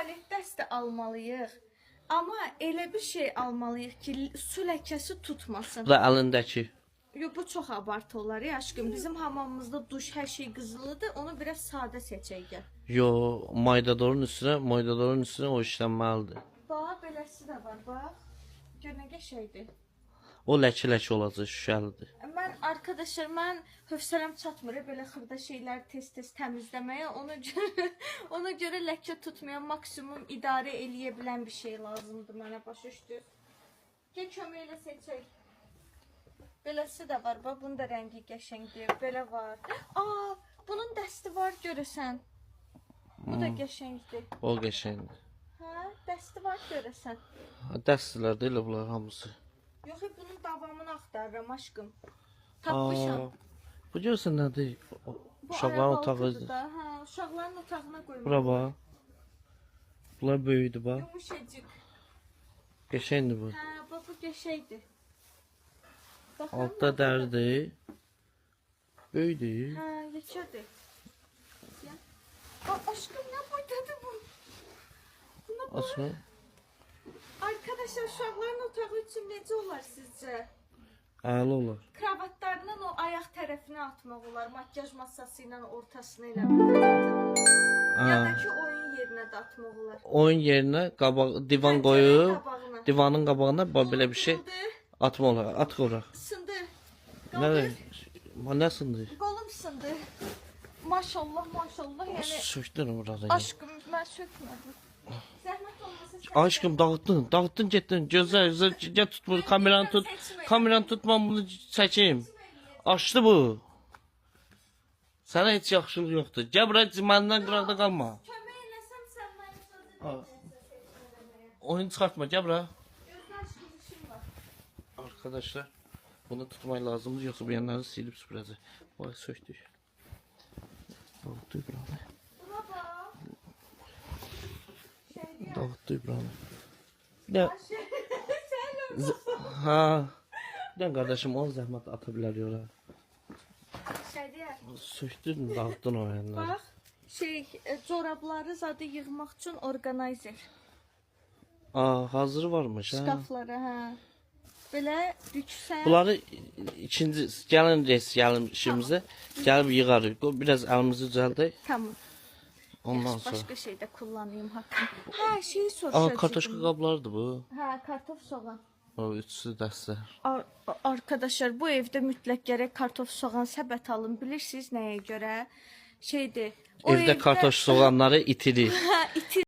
tualet dəsti almalıyıq. Amma elə bir şey almalıyıq ki, su ləkəsi tutmasın. Bu da əlindəki. Yo, bu çox abartı olar ya aşkım. Bizim hamamımızda duş hər şey qızılıdır. Onu biraz sadə seçək. Yo, maydadorun üstünə o işlənməlidir. Bax, beləsi də var, bax. Gör nə qəşəngdir. O ləkə-ləkə olacaq, şüşəlidir. Arkadaşlar, mən hövsələm çatmır belə xırda şeyləri tez-tez təmizləməyə. Ona görə ləkə tutmayan, maksimum idarə eləyə bilən bir şey lazımdır mənə, başa düşdünüz? Gəl kömək elə seçək. Beləsi də var, bax, bunun da rəngi qəşəngdir, belə var. Aa, bunun dəsti var görəsən. Bu da qəşəngdir. O qəşəngdir. Hə, dəsti var görəsən. Dəstilər deyil bunlar hamısı. Yox, bunun davamını axtarıram aşkım. Tapmışam. Bu görsən nədir? Uşaqların otağıdır. Hə, uşaqların otağına qoymaq. Bura bax. Bunlar böyüdür bax. Yumuşacık. Qəşəngdir bu. Hə, bax, bu qəşəngdir. Altda dərdir. Böyüdür. Hə, yekədir. Aşkım, nə boydadır bu? Buna bax. Açma. Arkadaşlar, uşaqların otağı üçün necə olar sizcə? Əla olar. Kravatlarından o ayaq tərəfinə atmaq olar. Makyaj masası ilə ortasına eləmək. Ya da ki, oyun yerinə də atmaq olar. Oyun yerinə divan qoyub, divanın qabağına belə bir şey atma olar. Atıq olar. Sındı. Nə? Nə sındı? Qolum sındı. Maşallah, maşallah. Yəni Söktün burada. aşkım, mən sökmədim. Zəhmət olmasa Aşkım dağıtdın getdin. Gözlə tutmur, kameranı tutmam bunu çəkim. Açdı bu. Sənə heç yaxşılıq yoxdur. Gəl bura məndən qıraqda qalma. kömək eləsəm sən məni sözə Oyun çıxartma, gəl bura. gözlər işim var. Arkadaşlar, bunu tutmak lazımdır yoksa bu yanları silip süpürəcək. Vay söktük. Dağıtdı buranı. Buna bax. Dağıtdı buranı. Ne? Sən Ha. Ben kardeşim o zahmet atabilir yola. Şədiyə. Söktün, dağıttın o yanları. Bax, corabları zadı yığmaq üçün orqanayzer. Hazır varmış ha. Şkafları, hə. Belə büksən. Bunları ikinci gəlin işimizə gəlib yığarıq. Biraz əlimizi düzəldək. Tamam. Ondan sonra. Başqa şey də kullanayım haqqı. Hə, şey soruşacağım. Kartoşka qablardır bu. Hə, kartof soğan. O üçsü dəstə. Arkadaşlar, bu evdə mütləq gərək kartof soğan səbət alın. Bilirsiniz nəyə görə? Şeydir. Evdə kartoş soğanları itirir. Hə, itir.